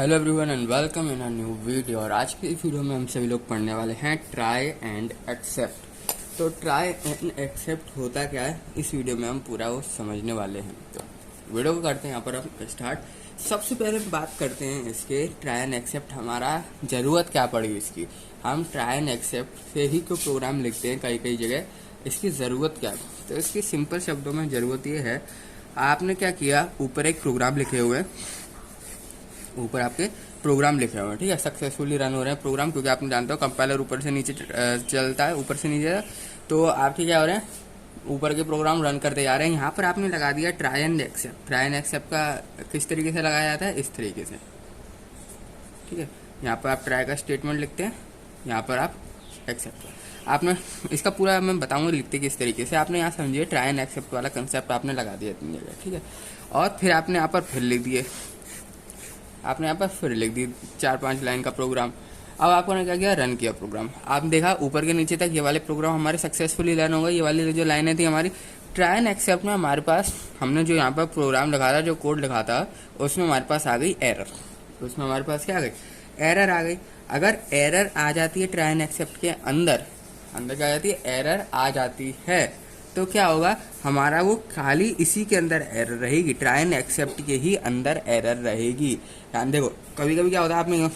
Hello everyone and welcome in a new video. और आज की इस वीडियो में हम सभी लोग पढ़ने वाले हैं ट्राई एंड एक्सेप्ट। तो ट्राई एंड एक्सेप्ट होता क्या है, इस वीडियो में हम पूरा वो समझने वाले हैं। तो वीडियो को करते हैं यहाँ पर हम स्टार्ट। सबसे पहले बात करते हैं इसके ट्राई एंड एक्सेप्ट हमारा ज़रूरत क्या पड़ी इसकी। हम ट्राई एंड एक्सेप्ट से ही कोई प्रोग्राम लिखते हैं कई कई जगह, इसकी ज़रूरत क्या है। तो इसकी सिंपल शब्दों में ज़रूरत ये है, आपने क्या किया, ऊपर एक प्रोग्राम लिखे हुए हैं, ऊपर आपके प्रोग्राम लिखे हुए हैं, ठीक है, सक्सेसफुली रन हो रहे हैं प्रोग्राम, क्योंकि आपने जानते हो कंपाइलर ऊपर से नीचे चलता है, ऊपर से नीचे। तो आपके क्या हो रहे हैं, ऊपर के प्रोग्राम रन करते जा रहे हैं। यहाँ पर आपने लगा दिया try and except. Try and except का किस तरीके से लगाया जाता है, इस तरीके से, ठीक है। यहाँ पर आप ट्राई का स्टेटमेंट लिखते हैं, यहाँ पर आप एक्सेप्ट। आपने इसका पूरा मैं बताऊंगा लिखते किस तरीके से। आपने यहाँ समझिए ट्राई एंड एक्सेप्ट वाला कंसेप्ट आपने लगा दिया इतनी जगह, ठीक है। और फिर आपने यहाँ पर फिर लिख दिए, आपने यहाँ पर फिर लिख दी 4-5 लाइन का प्रोग्राम। अब आपने क्या किया, रन किया प्रोग्राम। आपने देखा ऊपर के नीचे तक ये वाले प्रोग्राम हमारे सक्सेसफुली रन हो गए। ये वाली जो लाइनें थी हमारी ट्राई एंड एक्सेप्ट में, हमारे पास हमने जो यहाँ पर प्रोग्राम लिखा था, जो कोड लिखा था, उसमें हमारे पास आ गई एरर। उसमें हमारे पास क्या आ गई, एरर आ गई। अगर एरर आ जाती है ट्राई एंड एक्सेप्ट के अंदर क्या आ जाती है, एरर आ जाती है, तो क्या होगा, हमारा वो खाली इसी के अंदर एरर रहेगी, ट्राई एंड एक्सेप्ट के ही अंदर एरर रहेगी। ध्यान देखो, कभी कभी क्या होता है, आपने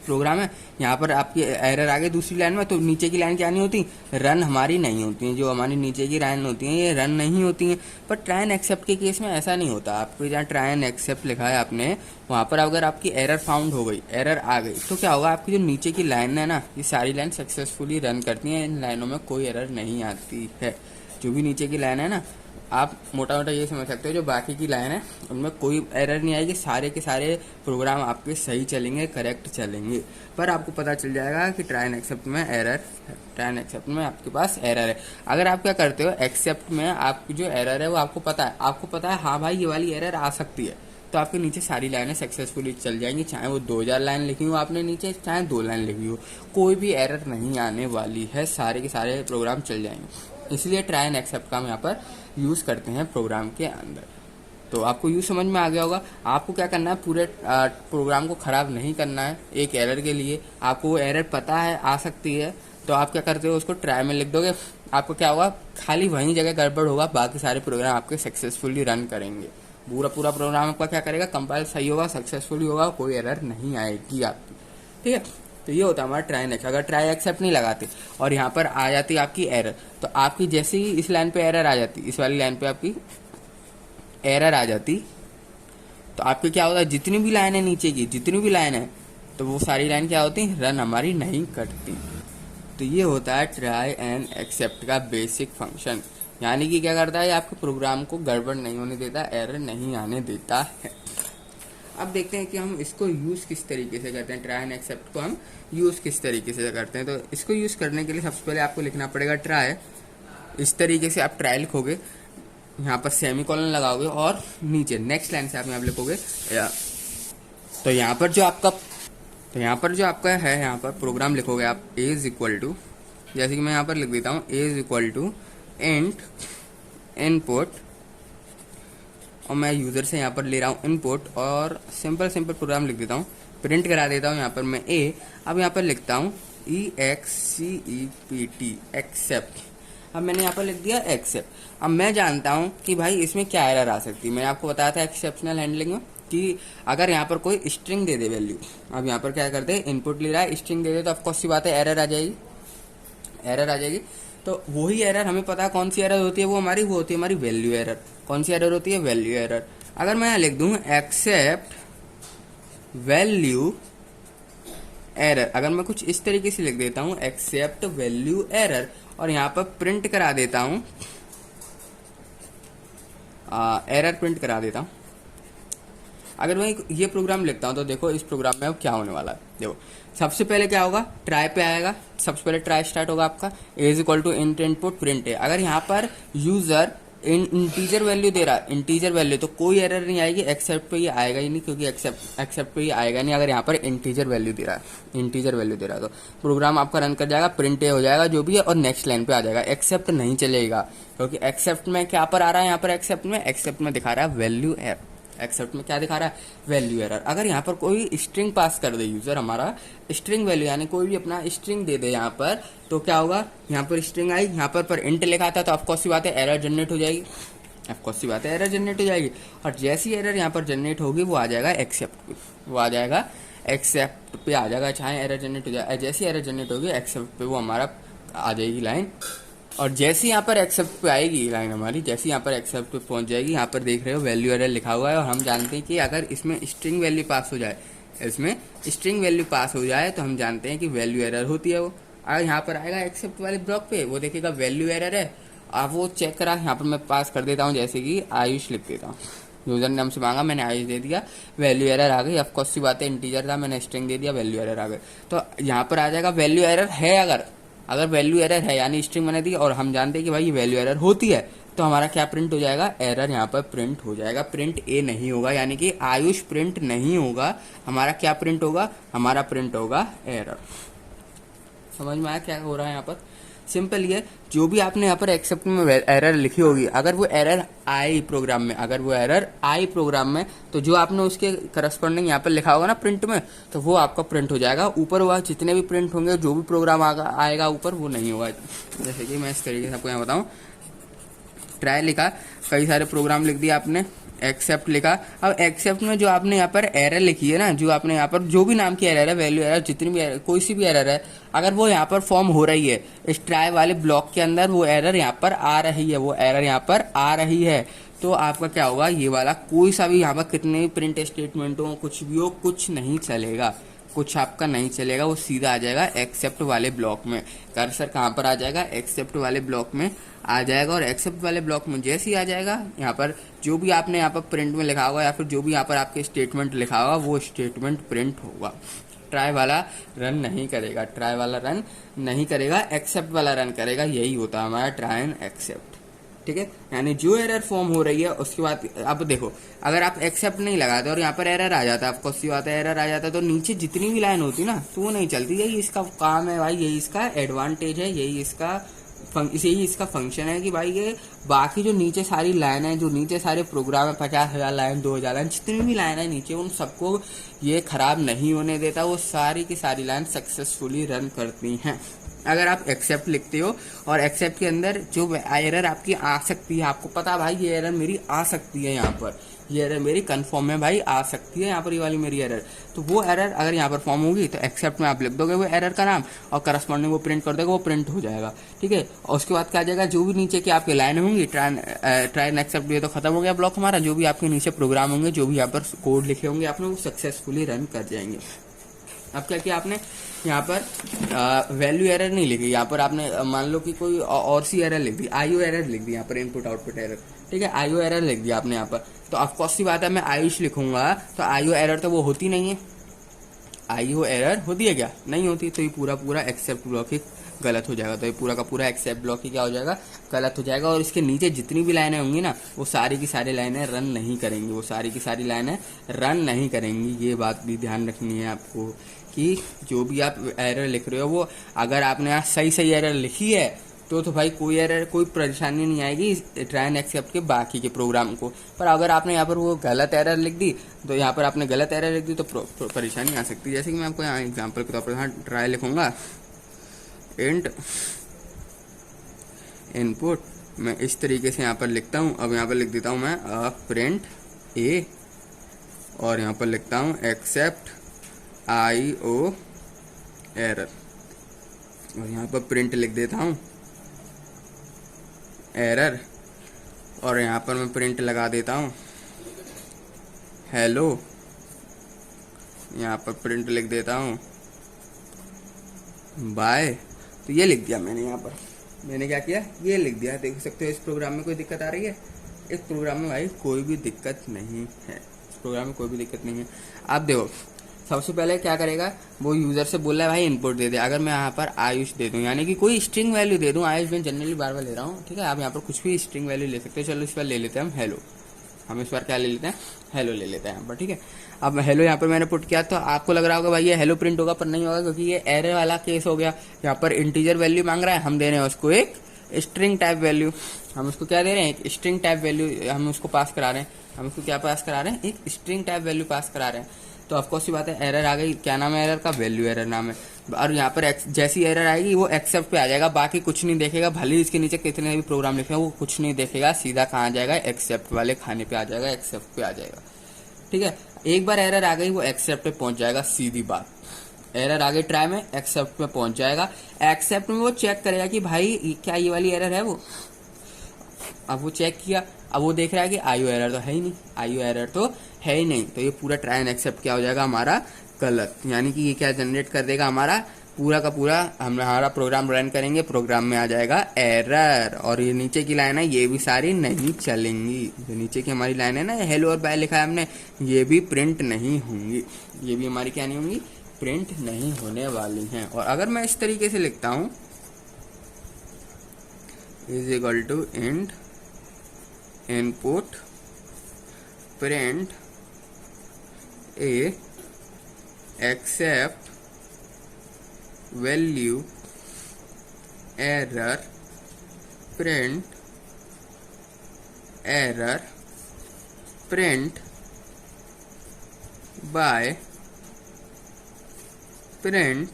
प्रोग्राम है, यहाँ पर आपकी एरर आ गई दूसरी लाइन में, तो नीचे की लाइन क्या नहीं होती, रन हमारी नहीं होती है। जो हमारी नीचे की लाइन होती है ये रन नहीं होती हैं। पर ट्राई एंड एक्सेप्ट के केस में ऐसा नहीं होता। आपको जहाँ ट्राई एंड एक्सेप्ट लिखा है आपने, वहाँ पर अगर आपकी एरर फाउंड हो गई, एरर आ गई, तो क्या होगा, आपकी जो नीचे की लाइन है ना, ये सारी लाइन सक्सेसफुली रन करती हैं। इन लाइनों में कोई एरर नहीं आती है। जो भी नीचे की लाइन है ना, आप मोटा मोटा ये समझ सकते हो, जो बाकी की लाइन है उनमें कोई एरर नहीं आएगी, सारे के सारे प्रोग्राम आपके सही चलेंगे, करेक्ट चलेंगे। पर आपको पता चल जाएगा कि ट्राई एंड एक्सेप्ट में एरर है, ट्राई एंड एक्सेप्ट में आपके पास एरर है। अगर आप क्या करते हो, एक्सेप्ट में आपकी जो एरर है वो आपको पता है, हाँ भाई ये वाली एरर आ सकती है, तो आपके नीचे सारी लाइनें सक्सेसफुली चल जाएंगी। चाहे वो 2000 लाइन लिखी हो आपने नीचे, चाहे 2 लाइन लिखी हो, कोई भी एरर नहीं आने वाली है, सारे के सारे प्रोग्राम चल जाएंगे। इसलिए ट्राई एंड एक्सेप्ट का हम यहाँ पर यूज़ करते हैं प्रोग्राम के अंदर। तो आपको यूँ समझ में आ गया होगा। आपको क्या करना है, पूरे प्रोग्राम को ख़राब नहीं करना है। एक एरर के लिए आपको वो एरर पता है आ सकती है, तो आप क्या करते हो, उसको ट्राई में लिख दोगे। आपको क्या होगा, खाली वहीं जगह गड़बड़ होगा, बाकी सारे प्रोग्राम आपके सक्सेसफुली रन करेंगे। पूरा प्रोग्राम आपका क्या करेगा, कंपाइल सही होगा, सक्सेसफुली होगा, कोई एरर नहीं आएगी आपकी, ठीक है। तो ये होता है हमारा ट्राई एंड एक्सेप्ट। अगर ट्राई एक्सेप्ट नहीं लगाते और यहाँ पर आ जाती आपकी एरर, तो आपकी जैसे ही इस लाइन पे एरर आ जाती, इस वाली लाइन पे आपकी एरर आ जाती, तो आपके क्या होता है, जितनी भी लाइन है नीचे की, जितनी भी लाइन है, तो वो सारी लाइन क्या होती, रन हमारी नहीं करती। तो ये होता है ट्राई एंड एक्सेप्ट का बेसिक फंक्शन। यानी कि क्या करता है, आपके प्रोग्राम को गड़बड़ नहीं होने देता, एरर नहीं आने देता है। अब देखते हैं कि हम इसको यूज़ किस तरीके से करते हैं। ट्राई एंड एक्सेप्ट को हम यूज़ किस तरीके से करते हैं। तो इसको यूज़ करने के लिए सबसे पहले आपको लिखना पड़ेगा ट्राई। इस तरीके से आप ट्राई लिखोगे, यहाँ पर सेमीकोलन लगाओगे और नीचे नेक्स्ट लाइन से आप यहाँ लिखोगे। तो यहाँ पर जो आपका है, यहाँ पर प्रोग्राम लिखोगे आप, ए इज इक्वल टू, जैसे कि मैं यहाँ पर लिख देता हूँ, A is equal to int input, और मैं यूज़र से यहाँ पर ले रहा हूँ इनपुट, और सिंपल प्रोग्राम लिख देता हूँ, प्रिंट करा देता हूँ यहाँ पर मैं ए। अब यहाँ पर लिखता हूँ EXCEPT, एक्सेप्ट। अब मैंने यहाँ पर लिख दिया एक्सेप्ट। अब मैं जानता हूँ कि भाई इसमें क्या एरर आ सकती है। मैंने आपको बताया था एक्सेप्शनल हैंडलिंग में कि अगर यहाँ पर कोई स्ट्रिंग दे दे वैल्यू, अब यहाँ पर क्या करते हैं, इनपुट ले रहा है, स्ट्रिंग दे दे, तो ऑफकोर्स सी बात है एरर आ जाएगी। तो वही एरर हमें पता है कौन सी एरर होती है, वो होती है हमारी वैल्यू एरर। कौन सी एरर होती है, वैल्यू एरर। अगर मैं यहाँ लिख दूं एक्सेप्ट वैल्यू एरर, अगर मैं कुछ इस तरीके से लिख देता हूं एक्सेप्ट वैल्यू एरर, और यहाँ पर प्रिंट करा देता हूं, एरर प्रिंट करा देता हूं। अगर मैं ये प्रोग्राम लिखता हूं, तो देखो इस प्रोग्राम में अब क्या होने वाला है। देखो सबसे पहले क्या होगा, ट्राई पे आएगा, सबसे पहले ट्राई स्टार्ट होगा आपका, A is equal to int input print है। अगर यहाँ पर यूजर इंटीजर वैल्यू दे रहा है, इंटीजर वैल्यू, तो कोई एरर नहीं आएगी, एक्सेप्ट पे ये आएगा ही नहीं, क्योंकि एक्सेप्ट पे ये आएगा नहीं। अगर यहाँ पर इंटीजर वैल्यू दे रहा है, तो प्रोग्राम आपका रन कर जाएगा, प्रिंट हो जाएगा जो भी है, और नेक्स्ट लाइन पे आ जाएगा। एक्सेप्ट नहीं चलेगा, क्योंकि एक्सेप्ट में क्या पर आ रहा है, यहाँ पर एक्सेप्ट में दिखा रहा है वैल्यू एरर। एक्सेप्ट में क्या दिखा रहा है, वैल्यू एरर। अगर यहाँ पर कोई स्ट्रिंग पास कर दे यूजर हमारा, स्ट्रिंग वैल्यू यानी कोई भी अपना स्ट्रिंग दे दे यहाँ पर, तो क्या होगा, यहाँ पर स्ट्रिंग आई, यहाँ पर इंट लिखा था, तो ऑफकोर्स सी बात है एरर जनरेट हो जाएगी, ऑफकोर्स सी बात है एरर जनरेट हो जाएगी। और जैसी एरर यहाँ पर जनरेट होगी वो आ जाएगा एक्सेप्ट पे, वो आ जाएगा एक्सेप्ट पे आ जाएगा, चाहे एरर जनरेट हो जाए, जैसी एरर जनरेट होगी एक्सेप्ट पे वो हमारा आ जाएगी लाइन। और जैसे यहाँ पर एक्सेप्ट पे आएगी लाइन हमारी, जैसे यहाँ पर एक्सेप्ट पे पहुंच जाएगी, यहाँ पर देख रहे हो वैल्यू एरर लिखा हुआ है, और हम जानते हैं कि अगर इसमें स्ट्रिंग वैल्यू पास हो जाए, इसमें स्ट्रिंग वैल्यू पास हो जाए तो हम जानते हैं कि वैल्यू एरर होती है वो। अगर यहाँ पर आएगा एक्सेप्ट वाले ब्लॉक पे, वो देखेगा वैल्यू एरर है, अब वो चेक करा, यहाँ पर मैं पास कर देता हूँ, जैसे कि आयुष लिख देता हूँ, यूजर ने हमसे मांगा, मैंने आयुष दे दिया, वैल्यू एरर आ गई। ऑफकोर्स सी बात है इंटीजर था, मैंने स्ट्रिंग दे दिया, वैल्यू एरर आ गई। तो यहाँ पर आ जाएगा वैल्यू एरर है, अगर वैल्यू एरर है यानी स्ट्रिंग बना दी और हम जानते हैं कि भाई ये वैल्यू एरर होती है, तो हमारा क्या प्रिंट हो जाएगा, एरर यहाँ पर प्रिंट हो जाएगा, प्रिंट ए नहीं होगा, यानी कि आयुष प्रिंट नहीं होगा, हमारा क्या प्रिंट होगा, हमारा प्रिंट होगा एरर। समझ में आया क्या हो रहा है यहाँ पर, सिंपल ये, जो भी आपने यहाँ पर एक्सेप्ट में एरर लिखी होगी, अगर वो एरर आई प्रोग्राम में, अगर वो एरर आई प्रोग्राम में, तो जो आपने उसके करस्पॉन्डिंग यहाँ पर लिखा होगा ना प्रिंट में, तो वो आपका प्रिंट हो जाएगा। ऊपर हुआ जितने भी प्रिंट होंगे, जो भी प्रोग्राम आएगा ऊपर, वो नहीं होगा। जैसे कि मैं इस तरीके से आपको यहाँ बताऊँ, ट्राई लिखा, कई सारे प्रोग्राम लिख दिया आपने, एक्सेप्ट लिखा। अब एक्सेप्ट में जो आपने यहाँ पर एरर लिखी है ना, जो आपने यहाँ पर जो भी नाम की एरर है, वैल्यू एरर, जितनी भी कोई सी भी एरर है, अगर वो यहाँ पर फॉर्म हो रही है इस ट्राई वाले ब्लॉक के अंदर, वो एरर यहाँ पर आ रही है, वो एरर यहाँ पर आ रही है, तो आपका क्या होगा, ये वाला कोई सा भी यहाँ पर कितने भी प्रिंट स्टेटमेंट हो, कुछ भी हो, कुछ नहीं चलेगा, कुछ आपका नहीं चलेगा, वो सीधा आ जाएगा एक्सेप्ट वाले ब्लॉक में। कर्सर कहाँ पर आ जाएगा, एक्सेप्ट वाले ब्लॉक में आ जाएगा। और एक्सेप्ट वाले ब्लॉक में जैसे ही आ जाएगा, यहाँ पर जो भी आपने यहाँ पर प्रिंट में लिखा होगा, या फिर जो भी यहाँ पर आपके स्टेटमेंट लिखा होगा, वो स्टेटमेंट प्रिंट होगा। ट्राई वाला रन नहीं करेगा, ट्राई वाला रन नहीं करेगा, एक्सेप्ट वाला रन करेगा। यही होता है हमारा ट्राई एंड एक्सेप्ट, ठीक है। यानी जो एरर फॉर्म हो रही है उसके बाद, अब देखो, अगर आप एक्सेप्ट नहीं लगाते और यहाँ पर एरर आ जाता है, आपको सी बात है एरर आ जाता है, तो नीचे जितनी भी लाइन होती ना, तो वो नहीं चलती। यही इसका काम है भाई, यही इसका एडवांटेज है, यही इसका फंक्शन है कि भाई ये बाकी जो नीचे सारी लाइन है, जो नीचे सारे प्रोग्राम है, 50,000 लाइन, 2,000 लाइन, जितनी भी लाइन है नीचे, उन सबको ये खराब नहीं होने देता, वो सारी की सारी लाइन सक्सेसफुली रन करती हैं। अगर आप एक्सेप्ट लिखते हो और एक्सेप्ट के अंदर जो एरर आपकी आ सकती है, आपको पता है भाई ये एरर मेरी आ सकती है, यहाँ पर ये एरर मेरी कंफर्म है भाई, आ सकती है यहाँ पर ये वाली मेरी एरर, तो वो एरर अगर यहाँ पर फॉर्म होगी तो एक्सेप्ट में आप लिख दोगे वो एरर का नाम, और करस्पॉन्डिंग वो प्रिंट कर देगा, वो प्रिंट हो जाएगा, ठीक है। और उसके बाद क्या आ जाएगा, जो भी नीचे की आपकी लाइन होंगी, ट्राई एंड एक्सेप्ट, ये तो खत्म हो गया ब्लॉक हमारा। जो भी आपके नीचे प्रोग्राम होंगे, जो भी यहाँ पर कोड लिखे होंगे आपने, वो सक्सेसफुली रन कर जाएंगे। अब क्या किया आपने, यहाँ पर वैल्यू एरर नहीं लिखी, यहाँ पर आपने मान लो कि कोई और सी एरर लिख दी, आईओ एरर लिख दी, यहाँ पर इनपुट आउटपुट एरर, ठीक है, आईओ एरर लिख दिया आपने यहाँ पर। तो ऑफकोर्स सी बात है, मैं आयुष लिखूंगा तो आईओ एरर तो वो होती नहीं है, आईओ एरर होती है क्या, नहीं होती, तो ये पूरा एक्सेप्ट ब्लॉक ही गलत हो जाएगा। तो ये पूरा का पूरा एक्सेप्ट ब्लॉक ही क्या हो जाएगा, गलत हो जाएगा। और इसके नीचे जितनी भी लाइनें होंगी ना, वो सारी की सारी लाइनें रन नहीं करेंगी, वो सारी की सारी लाइनें रन नहीं करेंगी। ये बात भी ध्यान रखनी है आपको कि जो भी आप एरर लिख रहे हो, वो अगर आपने यहाँ सही एरर लिखी है तो भाई कोई एरर, कोई परेशानी नहीं आएगी ट्राई एंड एक्सेप्ट के बाकी के प्रोग्राम को। पर अगर आपने यहाँ पर वो गलत एरर लिख दी, तो यहाँ पर आपने गलत एरर लिख दी तो परेशानी आ सकती है। जैसे कि मैं आपको यहाँ एग्जांपल के तौर पर यहाँ ट्राई लिखूंगा, इंट इनपुट, मैं इस तरीके से यहाँ पर लिखता हूँ। अब यहाँ पर लिख देता हूँ मैं प्रिंट ए, और यहाँ पर लिखता हूँ एक्सेप्ट आईओ एरर, और यहाँ पर प्रिंट लिख देता हूँ एरर, और यहाँ पर मैं प्रिंट लगा देता हूँ हेलो, यहाँ पर प्रिंट लिख देता हूँ बाय। तो ये लिख दिया मैंने, यहाँ पर मैंने क्या किया, ये लिख दिया। देख सकते हो इस प्रोग्राम में कोई दिक्कत आ रही है, इस प्रोग्राम में भाई कोई भी दिक्कत नहीं है, इस प्रोग्राम में कोई भी दिक्कत नहीं है। आप देखो, सबसे पहले क्या करेगा, वो यूजर से बोल रहा है भाई इनपुट दे दे। अगर मैं यहाँ पर आयुष दे दूँ, यानी कि कोई स्ट्रिंग वैल्यू दे दूँ, आयुष मैं जनरली बार ले रहा हूँ, ठीक है। आप यहाँ पर कुछ भी स्ट्रिंग वैल्यू ले सकते हो। चलो इस बार ले लेते हैं हम हेलो, हम इस बार क्या ले लेते हैं, हेलो ले लेते हैं यहाँ पर, ठीक है। अब हेलो यहाँ पर मैंने पुट किया, तो आपको लग रहा होगा भाई ये हेलो प्रिंट होगा, पर नहीं होगा, क्योंकि ये एरर वाला केस हो गया। यहाँ पर इंटीजर वैल्यू मांग रहा है, हम दे रहे हैं उसको एक स्ट्रिंग टाइप वैल्यू, हम उसको क्या दे रहे हैं, एक स्ट्रिंग टाइप वैल्यू हम उसको पास करा रहे हैं। हम इसको क्या पास करा रहे हैं, एक स्ट्रिंग टाइप वैल्यू पास करा रहे हैं। तो ऑफकोर्स सी बात है, एरर आ गई, क्या नाम है एरर का, वैल्यू एरर नाम है। और यहाँ पर जैसी एरर आएगी वो एक्सेप्ट पे आ जाएगा, बाकी कुछ नहीं देखेगा, भले ही इसके नीचे कितने भी प्रोग्राम लिखे हैं वो कुछ नहीं देखेगा, सीधा कहाँ आ जाएगा, एक्सेप्ट वाले खाने पे आ जाएगा, एक्सेप्ट पे आ जाएगा। ठीक है, एक बार एरर आ गई वो एक्सेप्ट पे पहुंच जाएगा, सीधी बात। एरर आ गई ट्राई में, एक्सेप्ट में पहुंच जाएगा। एक्सेप्ट में वो चेक करेगा कि भाई क्या ये वाली एरर है वो। अब वो चेक किया, अब वो देख रहा है कि आईओ एरर तो है ही नहीं, आईओ एरर तो है ही नहीं, तो ये पूरा ट्राई एंड एक्सेप्ट क्या हो जाएगा हमारा, गलत। यानी कि ये क्या जनरेट कर देगा, हमारा पूरा का पूरा हमारा प्रोग्राम रन करेंगे, प्रोग्राम में आ जाएगा एरर। और ये नीचे की लाइन है ये भी सारी नहीं चलेंगी, जो नीचे की हमारी लाइन है ना, हेलो और बाय लिखा है हमने, ये भी प्रिंट नहीं होंगी, ये भी हमारी क्या नहीं होंगी, प्रिंट नहीं होने वाली हैं। और अगर मैं इस तरीके से लिखता हूं, is equal to int input print a except value error print error print bye print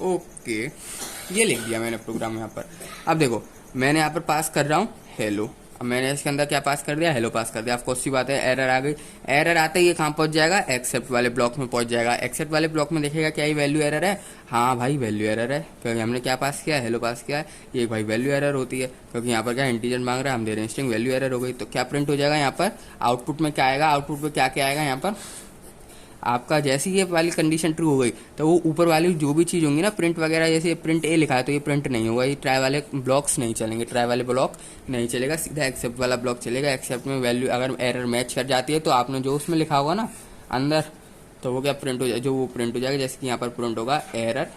okay, ये लिख दिया मैंने प्रोग्राम यहाँ पर। अब देखो मैंने यहाँ पर पास कर रहा हूँ हेलो, अब मैंने इसके अंदर क्या पास कर दिया, हेलो पास कर दिया। आपको सी बात है, एरर आ गई, एरर आते ही ये कहाँ पहुंच जाएगा, एक्सेप्ट वाले ब्लॉक में पहुंच जाएगा। एक्सेप्ट वाले ब्लॉक में देखेगा क्या ये वैल्यू एरर है, हाँ भाई वैल्यू एरर है, क्योंकि हमने क्या पास किया, हेलो पास किया है, ये भाई वैल्यू एरर होती है, क्योंकि यहाँ पर क्या इंटीजर मांग रहा है, हम दे रहे हैं स्ट्रिंग, वैल्यू एरर हो गई। तो क्या प्रिंट हो जाएगा यहाँ पर, आउटपुट में क्या आएगा, आउटपुट में क्या क्या आएगा यहाँ पर आपका, जैसी ये वाली कंडीशन ट्रू हो गई तो वो ऊपर वाली जो भी चीज़ होंगी ना, प्रिंट वगैरह, जैसे प्रिंट ए लिखा है तो ये प्रिंट नहीं होगा, ये ट्राई वाले ब्लॉक्स नहीं चलेंगे, ट्राई वाले ब्लॉक नहीं चलेगा, सीधा एक्सेप्ट वाला ब्लॉक चलेगा। एक्सेप्ट में वैल्यू अगर एरर मैच कर जाती है तो आपने जो उसमें लिखा होगा ना अंदर, तो वो क्या प्रिंट हो जाए, जो वो प्रिंट हो जाएगा, जैसे कि यहाँ पर प्रिंट होगा एरर।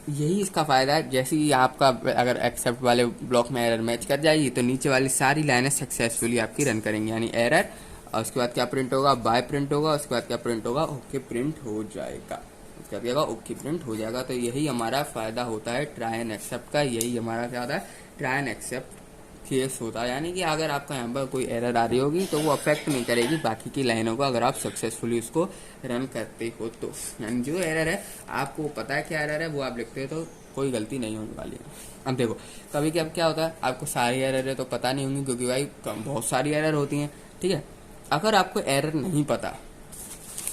यही इसका फायदा है, जैसे ही आपका अगर एक्सेप्ट वाले ब्लॉक में एरर मैच कर जाएगी तो नीचे वाली सारी लाइनें सक्सेसफुली आपकी रन करेंगी, यानी एरर, और उसके बाद क्या प्रिंट होगा, बाय प्रिंट होगा, उसके बाद क्या प्रिंट होगा, ओके प्रिंट हो जाएगा, उसके बाद क्या होगा, ओके प्रिंट हो जाएगा। तो यही हमारा फायदा होता है ट्राई एंड एक्सेप्ट का, यही हमारा क्या होता है, ट्राई एंड एक्सेप्ट केस होता है। यानी कि अगर आपका यहाँ पर कोई एरर आ रही होगी तो वो अफेक्ट नहीं करेगी बाकी की लाइनों को, अगर आप सक्सेसफुली उसको रन करते हो तो। यानी जो एरर है आपको पता है क्या एरर है, वो आप लिखते हो तो कोई गलती नहीं होने वाली है। अब देखो कभी कभी क्या होता है, आपको सारी एरर है तो पता नहीं होंगी, क्योंकि भाई बहुत सारी एरर होती हैं, ठीक है। अगर आपको एरर नहीं पता,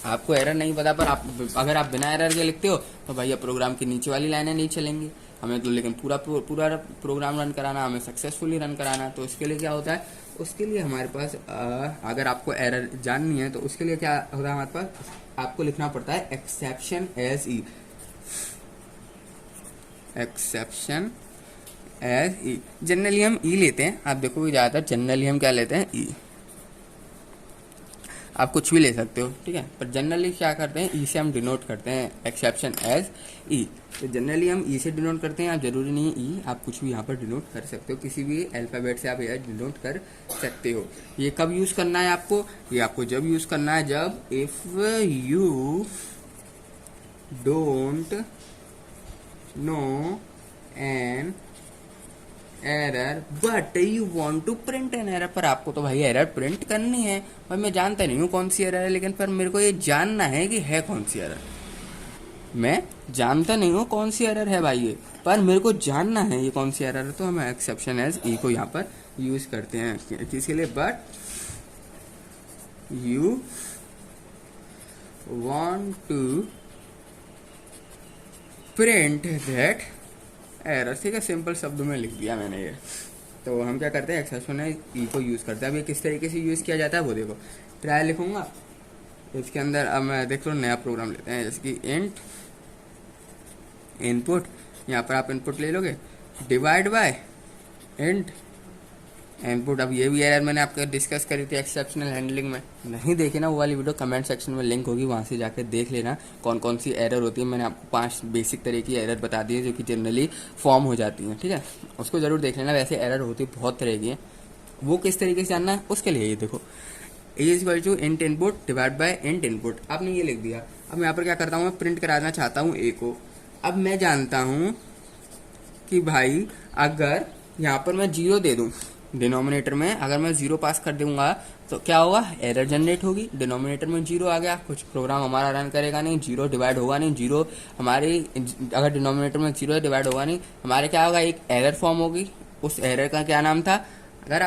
आपको एरर नहीं पता पर आप अगर आप बिना एरर के लिखते हो तो भैया प्रोग्राम की नीचे वाली लाइनें नहीं चलेंगी, हमें तो लेकिन पूरा प्रोग्राम रन कराना, हमें सक्सेसफुली रन कराना। तो उसके लिए क्या होता है, उसके लिए हमारे पास अगर आपको एरर जाननी है तो उसके लिए क्या होता है हमारे पास, आपको लिखना पड़ता है एक्सेप्शन एज ई, एक्सेप्शन एज ई। जनरली हम ई लेते हैं, आप देखोगे ज्यादातर जनरली हम क्या लेते हैं, ई। आप कुछ भी ले सकते हो, ठीक है, पर जनरली क्या करते हैं, ई से हम डिनोट करते हैं एक्सेप्शन एज ई। तो जनरली हम ई से डिनोट करते हैं, आप जरूरी नहीं है ई, आप कुछ भी यहाँ पर डिनोट कर सकते हो, किसी भी अल्फाबेट से आप ये डिनोट कर सकते हो। ये कब यूज करना है आपको, ये आपको जब यूज करना है जब if you don't know an error but you want to print an error. पर आपको तो भाई एरर प्रिंट करनी है, भाई मैं जानता नहीं हूँ कौन सी एरर है, लेकिन पर मेरे को ये जानना है कि है कौन सी एरर। मैं जानता नहीं हूँ कौन सी एरर है भाई ये, पर मेरे को जानना है ये कौन सी एरर है, तो हम एक्सेप्शन एज ई को यहाँ पर यूज करते हैं किसके लिए, but you want to print that error. ठीक है, सिंपल शब्दों में लिख दिया मैंने ये। तो हम क्या करते हैं, एक्सेप्शन है ई को यूज करते हैं। अब ये किस तरीके से यूज किया जाता है वो देखो, ट्राई लिखूंगा इसके अंदर, अब मैं देख लो नया प्रोग्राम लेते हैं, जैसे कि इंट इनपुट, यहाँ पर आप इनपुट ले लोगे, डिवाइड बाय इंट इनपुट। अब ये भी एरर मैंने आपको डिस्कस करी थी एक्सेप्शनल हैंडलिंग में, नहीं देखी ना वो वाली वीडियो, कमेंट सेक्शन में लिंक होगी, वहाँ से जाकर देख लेना कौन कौन सी एरर होती है। मैंने आपको 5 बेसिक तरह की एरर बता दी है जो कि जनरली फॉर्म हो जाती हैं, ठीक है, उसको जरूर देख लेना। वैसे एरर होती बहुत तरह की है, वो किस तरीके से जानना है उसके लिए ये देखो, A is equal to int input divide by int input. आपने ये लिख दिया। अब मैं यहाँ पर क्या करता हूँ, मैं प्रिंट कराना चाहता हूँ ए को। अब मैं जानता हूँ कि भाई अगर यहाँ पर मैं 0 दे दूँ डिनोमिनेटर में अगर मैं जीरो पास कर दूंगा तो क्या होगा, एरर जनरेट होगी। डिनोमिनेटर में जीरो आ गया, कुछ प्रोग्राम हमारा रन करेगा नहीं, जीरो डिवाइड होगा नहीं, जीरो हमारी अगर डिनोमिनेटर में जीरो डिवाइड होगा नहीं, हमारे क्या होगा, एक एरर फॉर्म होगी। उस एरर का क्या नाम था, अगर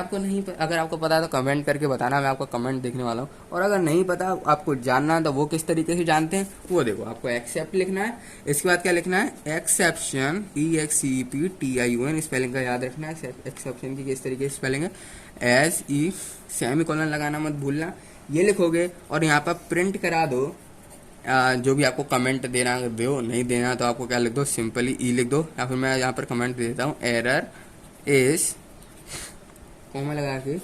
आपको पता तो कमेंट करके बताना, मैं आपका कमेंट देखने वाला हूँ। और अगर नहीं पता आपको जानना है तो वो किस तरीके से जानते हैं वो देखो, आपको एक्सेप्ट लिखना है, इसके बाद क्या लिखना है, एक्सेप्शन, EXCEPTION स्पेलिंग का याद रखना है। एक्सेप्शन की किस तरीके से स्पेलिंग है, SE सेमीकोलन लगाना मत भूलना, ये लिखोगे और यहाँ पर प्रिंट करा दो। जो भी आपको कमेंट देना दो, नहीं देना तो आपको क्या लिख दो, सिंपली ई लिख दो, या फिर मैं यहाँ पर कमेंट दे देता हूँ, एरर इज कॉमा लगा के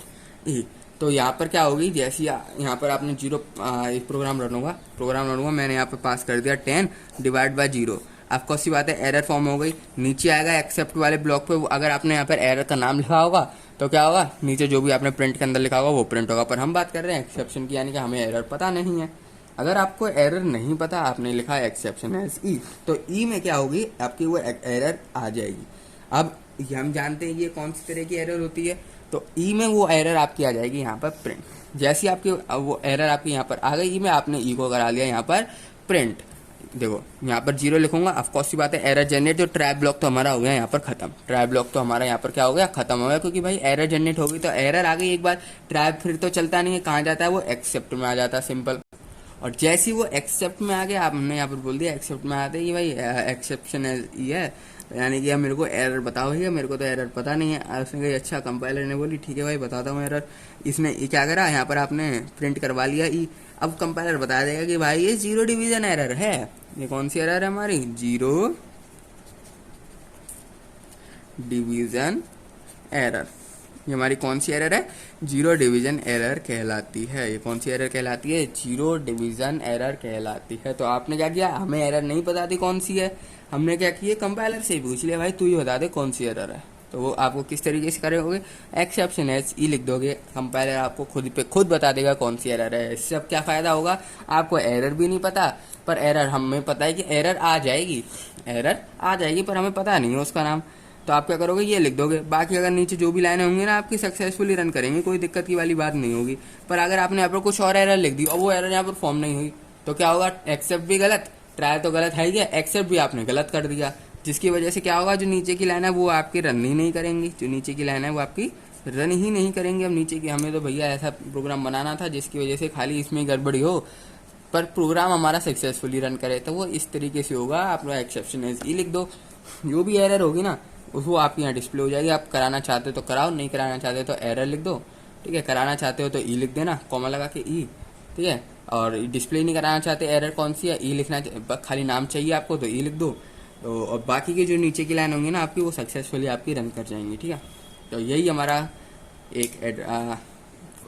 ई। तो यहाँ पर क्या होगी, जैसे यहाँ पर आपने जीरो प्रोग्राम रन होगा, मैंने यहाँ पर पास कर दिया 10 डिवाइड बाय जीरो, आपको सी बात है एरर फॉर्म हो गई। नीचे आएगा एक्सेप्ट वाले ब्लॉक पे, अगर आपने यहाँ पर एरर का नाम लिखा होगा तो क्या होगा, नीचे जो भी आपने प्रिंट के अंदर लिखा होगा वो प्रिंट होगा। पर हम बात कर रहे हैं एक्सेप्शन की, यानी कि हमें एरर पता नहीं है। अगर आपको एरर नहीं पता, आपने लिखा है एक्सेप्शन एज ई, तो ई में क्या होगी, आपकी वो एरर आ जाएगी। अब हम जानते हैं ये कौन सी तरह की एरर होती है, तो ई में वो एरर आपकी आ जाएगी यहाँ पर प्रिंट। जैसी आपकी वो एरर आपकी यहाँ पर आ गई ई में, आपने ई को करा लिया यहाँ पर प्रिंट। देखो यहाँ पर जीरो लिखूंगा, ऑफकोर्स सी बात है एरर जनरेट, जो ट्राई ब्लॉक तो हमारा हो गया यहाँ पर खत्म, ट्राई ब्लॉक तो हमारा यहाँ पर क्या हो गया, खत्म हो गया, क्योंकि भाई एरर जनरेट हो गई तो एरर आ गई एक बार, ट्राई फिर तो चलता नहीं है, कहाँ जाता है वो एक्सेप्ट में आ जाता है, सिंपल। और जैसे ही वो एक्सेप्ट में आ गया, आपने यहाँ पर बोल दिया एक्सेप्ट में आते ही भाई एक्सेप्शन है, यानी कि अब मेरे को एरर बताओ भैया, मेरे को तो एरर पता नहीं है। उसने कहा अच्छा, कंपाइलर ने बोली ठीक है भाई बताता हूँ एरर। इसने क्या करा, यहाँ पर आपने प्रिंट करवा लिया ई। अब कंपाइलर बता देगा कि भाई ये जीरो डिवीजन एरर है। ये कौन सी एरर है हमारी, जीरो डिवीजन एरर। ये हमारी कौन सी एरर है, जीरो डिवीजन एरर कहलाती है। ये कौन सी एरर कहलाती है, जीरो डिवीजन एरर कहलाती है। तो आपने क्या किया, हमें एरर नहीं पता थी कौन सी है, हमने क्या किया, कंपाइलर से ही पूछ लिया भाई तू ही बता दे कौन सी एरर है। तो वो आपको किस तरीके से करोगे, एक्सेप्शन एज ई लिख दोगे, कंपाइलर आपको खुद बता देगा कौन सी एरर है। इससे अब क्या फायदा होगा, आपको एरर भी नहीं पता, पर एरर हमें पता है कि एरर आ जाएगी, पर हमें पता नहीं है उसका नाम। तो आप क्या करोगे, ये लिख दोगे। बाकी अगर नीचे जो भी लाइनें होंगी ना आपकी सक्सेसफुली रन करेंगे, कोई दिक्कत की वाली बात नहीं होगी। पर अगर आपने यहाँ पर कुछ और एरर लिख दी और वो एरर यहाँ पर फॉर्म नहीं हुई, तो क्या होगा, एक्सेप्ट भी गलत, ट्राई तो गलत है ही, एक्सेप्ट भी आपने गलत कर दिया, जिसकी वजह से क्या होगा, जो नीचे की लाइन है वो आपकी रन ही नहीं करेंगी, जो नीचे की लाइन है वो आपकी रन ही नहीं करेंगे। अब नीचे की हमें तो भैया ऐसा प्रोग्राम बनाना था जिसकी वजह से खाली इसमें गड़बड़ी हो पर प्रोग्राम हमारा सक्सेसफुली रन करे, तो वो इस तरीके से होगा। आप एक्सेप्शन एज ई लिख दो, जो भी एरर होगी ना वो आपके यहाँ डिस्प्ले हो जाएगी। आप कराना चाहते हो तो कराओ, नहीं कराना चाहते तो एरर लिख दो, ठीक है। कराना चाहते हो तो ई लिख देना, कॉमा लगा के ई, ठीक है। और डिस्प्ले नहीं कराना चाहते, एरर कौन सी है, ई लिखना, खाली नाम चाहिए आपको तो ई लिख दो। तो और बाकी की जो नीचे की लाइन होंगी ना आपकी, वो सक्सेसफुली आपकी रन कर जाएंगी, ठीक है। तो यही हमारा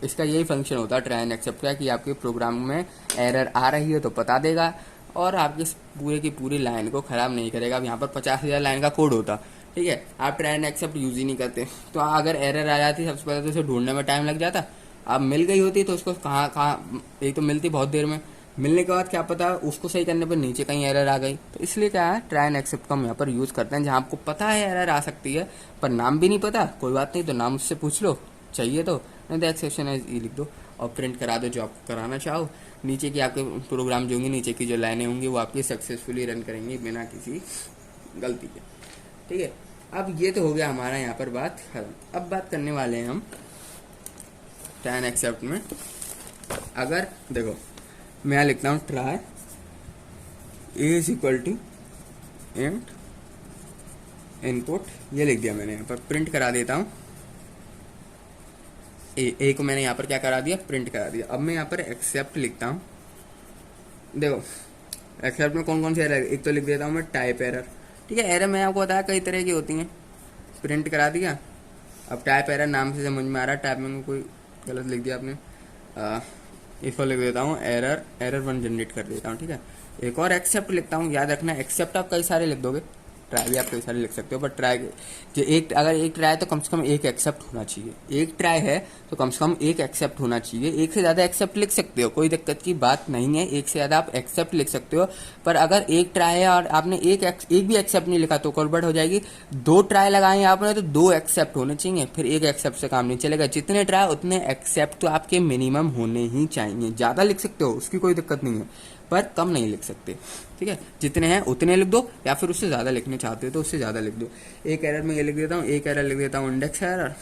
इसका यही फंक्शन होता है ट्राई एंड एक्सेप्ट का, कि आपके प्रोग्राम में एरर आ रही है तो बता देगा और आपके पूरे की पूरी लाइन को ख़राब नहीं करेगा। अब यहाँ पर 50,000 लाइन का कोड होता, ठीक है, आप ट्राई एंड एक्सेप्ट यूज़ ही नहीं करते, तो अगर एरर आ जाती सबसे पहले तो उसे ढूंढने में टाइम लग जाता। अब मिल गई होती तो उसको कहाँ एक तो मिलती बहुत देर में, मिलने के बाद क्या पता उसको सही करने पर नीचे कहीं एरर आ गई। तो इसलिए क्या है, ट्राई एंड एक्सेप्ट का हम यहाँ पर यूज़ करते हैं, जहाँ आपको पता है एरर आ सकती है पर नाम भी नहीं पता, कोई बात नहीं, तो नाम उससे पूछ लो चाहिए तो, नहीं तो एक्सेप्शन एज ई लिख दो और प्रिंट करा दो जो आपको कराना चाहो। नीचे की आपके प्रोग्राम जो होंगे, नीचे की जो लाइनें होंगी वो आपकी सक्सेसफुली रन करेंगी बिना किसी गलती के, ठीक है। अब ये तो हो गया हमारा यहाँ पर बात खत्म। अब बात करने वाले हैं हम ट्राई एंड एक्सेप्ट में। अगर देखो मैं लिखता हूँ try is equal to int input, ये लिख दिया मैंने, यहाँ पर प्रिंट करा देता हूँ। ए को मैंने यहाँ पर क्या करा दिया, प्रिंट करा दिया। अब मैं यहाँ पर एक्सेप्ट लिखता हूँ। देखो एक्सेप्ट में कौन कौन से एरर, एक तो लिख देता हूँ मैं टाइप एरर, ठीक है। एरर मैं आपको बताया कई तरह की होती हैं, प्रिंट करा दिया। अब टाइप एरर नाम से समझ में आ रहा है, टाइप में कोई गलत लिख दिया आपने, इसको लिख देता हूँ एरर 1 जनरेट कर देता हूँ, ठीक है। एक और एक्सेप्ट लिखता हूँ, याद रखना एक्सेप्ट आप कई सारे लिख दोगे, ट्राई भी आप कई सारे लिख सकते हो, पर ट्राई जो एक, अगर एक ट्राई है तो कम से कम एक एक्सेप्ट होना चाहिए। एक ट्राई है तो कम से कम एक एक्सेप्ट होना चाहिए। एक से ज़्यादा एक्सेप्ट लिख सकते हो, कोई दिक्कत की बात नहीं है, एक से ज़्यादा आप एक्सेप्ट लिख सकते हो। पर अगर एक ट्राई है और आपने एक भी एक्सेप्ट नहीं लिखा तो गड़बड़ हो जाएगी। दो ट्राई लगाए आपने तो दो एक्सेप्ट होने चाहिए, फिर एक एक्सेप्ट से काम नहीं चलेगा। जितने ट्राई उतने एक्सेप्ट तो आपके मिनिमम होने ही चाहिए। ज़्यादा लिख सकते हो, उसकी कोई दिक्कत नहीं है, पर कम नहीं लिख सकते, ठीक है। जितने हैं उतने लिख दो, या फिर उससे ज़्यादा लिखने चाहते हो तो उससे ज़्यादा लिख दो। एक एरर में ये लिख देता हूँ, एक एरर लिख देता हूँ इंडेक्स एरर,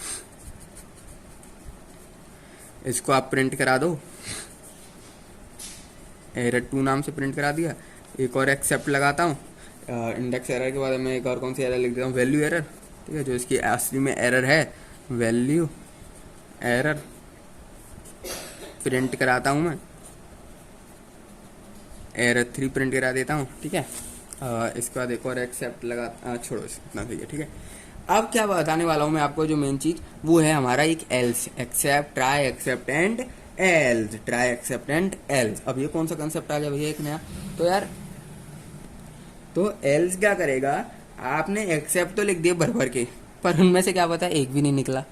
इसको आप प्रिंट करा दो, एरर 2 नाम से प्रिंट करा दिया। एक और एक्सेप्ट लगाता हूँ, इंडेक्स एरर के बाद मैं एक और कौन सी एरर लिख देता हूँ, वैल्यू एरर, ठीक है, जो इसकी असली में एरर है, वैल्यू एरर प्रिंट कराता हूँ मैं, एरर 3 प्रिंट करा देता हूँ, ठीक है। इसके बाद एक और एक्सेप्ट लगा, छोड़ो इतना सही है, ठीक है। अब क्या बताने वाला हूँ मैं आपको, जो मेन चीज वो है हमारा एक else, except, try, except and else, try, except and else. अब ये कौन सा कंसेप्ट आ गया भैया एक नया, तो यार तो एल्स क्या करेगा, आपने एक्सेप्ट तो लिख दिया भर भर के, पर उनमें से क्या पता एक भी नहीं निकला।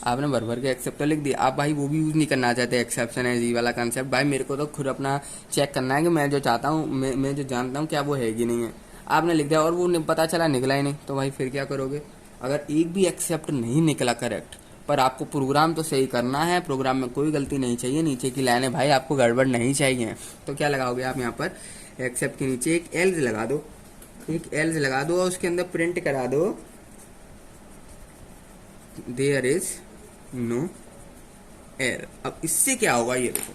आपने भर भर के एक्सेप्ट तो लिख दिया, आप भाई वो भी यूज नहीं करना चाहते एक्सेप्शन है जी वाला कंसेप्ट। भाई मेरे को तो खुद अपना चेक करना है कि मैं जो चाहता हूँ, मैं जो जानता हूँ क्या वो है कि नहीं है। आपने लिख दिया और वो पता चला निकला ही नहीं, तो भाई फिर क्या करोगे। अगर एक भी एक्सेप्ट नहीं निकला करेक्ट, पर आपको प्रोग्राम तो सही करना है, प्रोग्राम में कोई गलती नहीं चाहिए, नीचे की लाइनें भाई आपको गड़बड़ नहीं चाहिए, तो क्या लगाओगे आप यहाँ पर, एक्सेप्ट के नीचे एक एल्स लगा दो, एक एल्स लगा दो और उसके अंदर प्रिंट करा दो देयर इज नो एरर। अब इससे क्या होगा, ये देखो,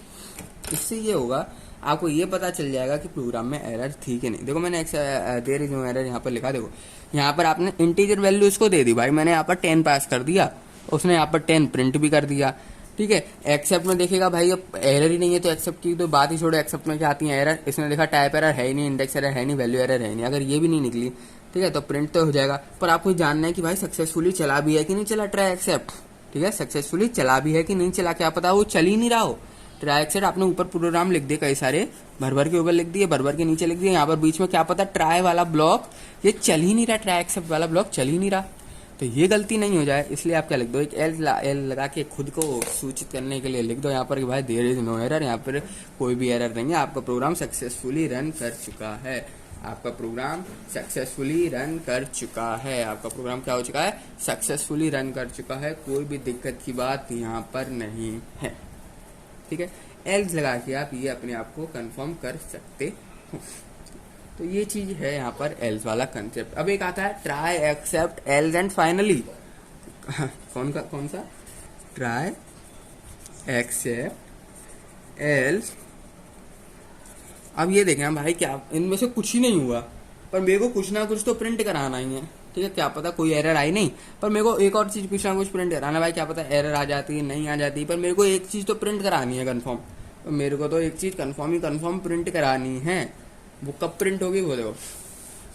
इससे ये होगा आपको ये पता चल जाएगा कि प्रोग्राम में एरर थी कि नहीं। देखो मैंने देयर इज नो एरर यहाँ पर लिखा, देखो यहाँ पर आपने इंटीजर वैल्यू इसको दे दी, भाई मैंने यहाँ पर 10 पास कर दिया, उसने यहाँ पर 10 प्रिंट भी कर दिया, ठीक है। एक्सेप्ट में देखेगा भाई अब एरर ही नहीं है, तो एक्सेप्ट की तो बात ही छोड़ो, एक्सेप्ट में क्या आती है एरर, इसने देखा टाइप एरर है ही नहीं, इंडेक्स एरर है नहीं, वैल्यू एरर है नहीं, अगर ये भी नहीं निकली, ठीक है, तो प्रिंट तो हो जाएगा। पर आपको जानना है कि भाई सक्सेसफुली चला भी है कि नहीं चला ट्राई एक्सेप्ट, ठीक है, सक्सेसफुली चला भी है कि नहीं चला, क्या पता वो चल ही नहीं रहा हो। ट्राई एक्सेप्ट आपने ऊपर प्रोग्राम लिख दिए कई सारे, भर भर के ऊपर लिख दिए, भर भर के नीचे लिख दिए, यहाँ पर बीच में क्या पता ट्राई वाला ब्लॉक ये चल ही नहीं रहा, ट्राई एक्सेप्ट वाला ब्लॉक चल ही नहीं रहा, तो ये गलती नहीं हो जाए, इसलिए आप क्या लिख दो, एक एल लगा के खुद को सूचित करने के लिए लिख दो यहाँ पर कि भाई देयर इज नो एरर, यहाँ पर कोई भी एरर नहीं है, आपका प्रोग्राम सक्सेसफुली रन कर चुका है, आपका प्रोग्राम सक्सेसफुली रन कर चुका है, आपका प्रोग्राम क्या हो चुका है, सक्सेसफुली रन कर चुका है, कोई भी दिक्कत की बात यहाँ पर नहीं है, ठीक है। एल्स लगा के आप ये अपने आप को कंफर्म कर सकते हो, तो ये चीज है यहाँ पर एल्स वाला कंसेप्ट। अब एक आता है try, except, else and finally, कौन सा, ट्राई, एक्सेप्ट, एल्स। अब ये देखें भाई क्या इनमें से कुछ ही नहीं हुआ, पर मेरे को कुछ ना कुछ तो प्रिंट कराना ही है, ठीक है, क्या पता कोई एरर आई नहीं, पर मेरे को एक और चीज कुछ ना कुछ प्रिंट कराना, भाई क्या पता एरर आ जाती है नहीं आ जाती, पर मेरे को एक चीज तो प्रिंट करानी है कंफर्म, तो मेरे को तो एक चीज कंफर्म प्रिंट करानी है। वो कब प्रिंट होगी, वो देखो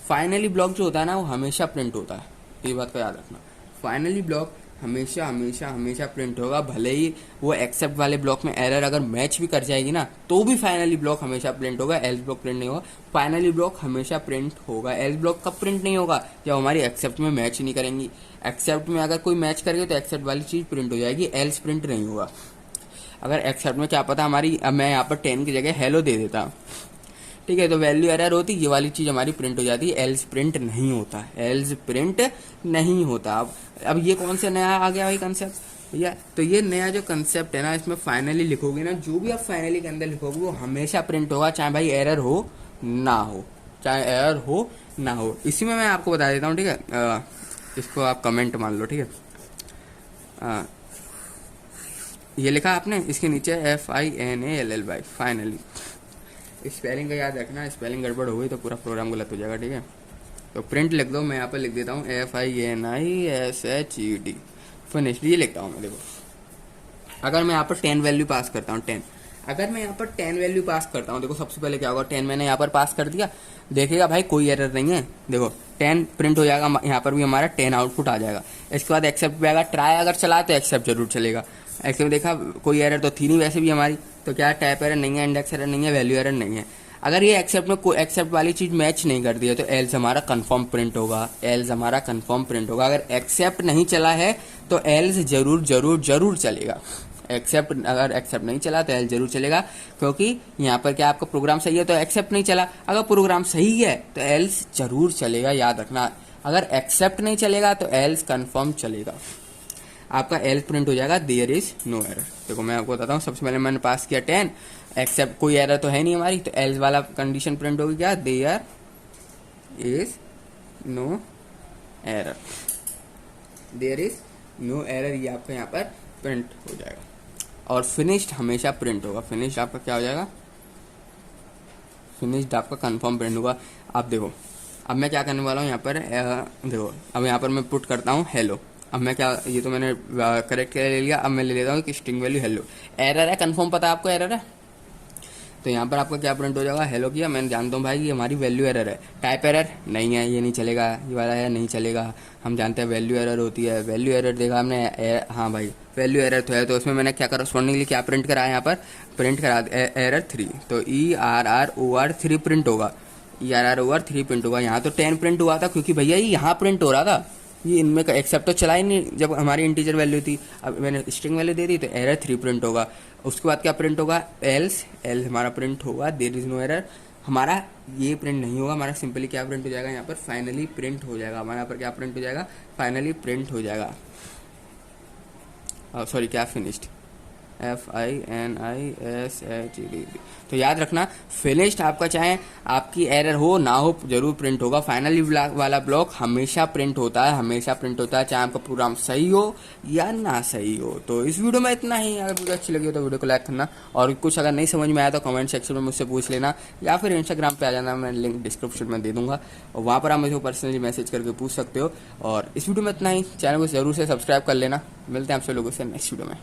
फाइनली ब्लॉक जो होता है ना वो हमेशा प्रिंट होता है, ये बात का याद रखना, फाइनली ब्लॉक हमेशा हमेशा हमेशा प्रिंट होगा, भले ही वो एक्सेप्ट वाले ब्लॉक में एरर अगर मैच भी कर जाएगी ना तो भी फाइनली ब्लॉक हमेशा प्रिंट होगा, एल्स ब्लॉक प्रिंट नहीं होगा, फाइनली ब्लॉक हमेशा प्रिंट होगा। एल्स ब्लॉक कब प्रिंट नहीं होगा, जब हमारी एक्सेप्ट में मैच नहीं करेंगी, एक्सेप्ट में अगर कोई मैच करेगी तो एक्सेप्ट वाली चीज प्रिंट हो जाएगी, एल्स प्रिंट नहीं होगा। अगर एक्सेप्ट में क्या पता हमारी, अब मैं यहाँ पर 10 की जगह हेलो दे देता हूँ, ठीक है, तो वैल्यू एरर होती, ये वाली चीज हमारी प्रिंट हो जाती है, एल्स प्रिंट नहीं होता, एल्स प्रिंट नहीं होता। अब ये कौन सा नया आ गया भाई कंसेप्ट भैया, तो ये नया जो कंसेप्ट है ना, इसमें फाइनली लिखोगे ना, जो भी आप फाइनली के अंदर लिखोगे वो हमेशा प्रिंट होगा, चाहे भाई एरर हो ना हो, चाहे एरर हो ना हो। इसी में मैं आपको बता देता हूँ, ठीक है, इसको आप कमेंट मान लो, ठीक है, ये लिखा आपने, इसके नीचे FINALLY फाइनली, स्पेलिंग का याद रखना, स्पेलिंग गड़बड़ हो गई तो पूरा प्रोग्राम गलत हो जाएगा, ठीक है। तो प्रिंट लिख दो, मैं यहाँ पर लिख देता हूँ FINISHED फिनिश्ड, ये लिखता हूँ मैं। देखो अगर मैं यहाँ पर 10 वैल्यू पास करता हूँ, 10, अगर मैं यहाँ पर 10 वैल्यू पास करता हूँ, देखो सबसे पहले क्या होगा, 10 मैंने यहाँ पर पास कर दिया, देखेगा भाई कोई एरर नहीं है, देखो 10 प्रिंट हो जाएगा, यहाँ पर भी हमारा 10 आउटपुट आ जाएगा। इसके बाद एक्सेप्ट भी आएगा, ट्राई अगर चला तो एक्सेप्ट जरूर चलेगा, एक्सेप्ट देखा कोई एरर तो थी नहीं वैसे भी हमारी, तो क्या टाइप एरर नहीं है, इंडेक्स एरर नहीं है, वैल्यू एरर नहीं है। अगर ये एक्सेप्ट में कोई एक्सेप्ट वाली चीज़ मैच नहीं करती है तो एल्स हमारा कंफर्म प्रिंट होगा, एल्स हमारा कंफर्म प्रिंट होगा। अगर एक्सेप्ट नहीं चला है तो एल्स जरूर जरूर जरूर चलेगा। एक्सेप्ट अगर एक्सेप्ट नहीं चला तो एल जरूर चलेगा, क्योंकि यहाँ पर क्या आपका प्रोग्राम सही है तो एक्सेप्ट नहीं चला। अगर प्रोग्राम सही है तो एल्स जरूर चलेगा, याद रखना। अगर एक्सेप्ट नहीं चलेगा तो एल्स कंफर्म चलेगा। आपका एल्स प्रिंट हो जाएगा देयर इज नो एरर। देखो मैं आपको बताता हूँ, सबसे पहले मैंने पास किया 10, एक्सेप्ट कोई एरर तो है नहीं हमारी, तो एल्स वाला कंडीशन प्रिंट होगी क्या, there is no error, there is no error, ये आपका यहाँ पर प्रिंट हो जाएगा। और फिनिश्ड हमेशा प्रिंट होगा। फिनिश्ड आपका क्या हो जाएगा, फिनिश्ड आपका कंफर्म प्रिंट होगा। अब देखो, अब मैं क्या करने वाला हूँ यहाँ पर, देखो अब यहाँ पर मैं पुट करता हूँ हेलो। अब मैं क्या, ये तो मैंने करेक्ट ले लिया, अब मैं ले लेता हूँ कि स्ट्रिंग वैल्यू हेलो। एरर है, कंफर्म पता है आपको एरर है, तो यहाँ पर आपका क्या प्रिंट हो जाएगा, हेलो किया, मैं जानता हूँ भाई ये हमारी वैल्यू एरर है। टाइप एरर नहीं है, ये नहीं चलेगा, ये वाला है नहीं चलेगा। हम जानते हैं वैल्यू एरर होती है, वैल्यू एरर देखा हमने, हाँ भाई वैल्यू एरर तो है, तो उसमें मैंने क्या करस्पॉन्डिंगली क्या प्रिंट करा है, यहाँ पर प्रिंट करा एरर 3, तो ERROR3 प्रिंट होगा, ERROR3 प्रिंट होगा। यहाँ तो 10 प्रिंट हुआ था क्योंकि भैया ये यहाँ प्रिंट हो रहा था, ये इनमें का एक्सेप्ट तो चला ही नहीं जब हमारी इंटीजर वैल्यू थी। अब मैंने स्ट्रिंग वैल्यू दे दी तो एरर 3 प्रिंट होगा। उसके बाद क्या प्रिंट होगा, एल्स, एल हमारा प्रिंट होगा देयर इज नो एरर। हमारा ये प्रिंट नहीं होगा, हमारा सिंपली क्या प्रिंट हो जाएगा, यहाँ पर फाइनली प्रिंट हो जाएगा। हमारे यहाँ पर क्या प्रिंट हो जाएगा, फाइनली प्रिंट हो जाएगा, सॉरी क्या फिनिश्ड, FINISHED। तो याद रखना, फिनिश्ड आपका चाहे आपकी एरर हो ना हो जरूर प्रिंट होगा। फाइनली वाला ब्लॉक हमेशा प्रिंट होता है, हमेशा प्रिंट होता है, चाहे आपका प्रोग्राम सही हो या ना सही हो। तो इस वीडियो में इतना ही। अगर वीडियो अच्छी लगी हो तो वीडियो को लाइक करना, और कुछ अगर नहीं समझ में आया तो कमेंट सेक्शन में मुझसे पूछ लेना, या फिर इंस्टाग्राम पे आ जाना, मैं लिंक डिस्क्रिप्शन में दे दूंगा, और वहाँ पर आप मुझे पर्सनली मैसेज करके पूछ सकते हो। और इस वीडियो में इतना ही। चैनल को जरूर से सब्सक्राइब कर लेना। मिलते हैं आपसे लोगों से नेक्स्ट वीडियो में।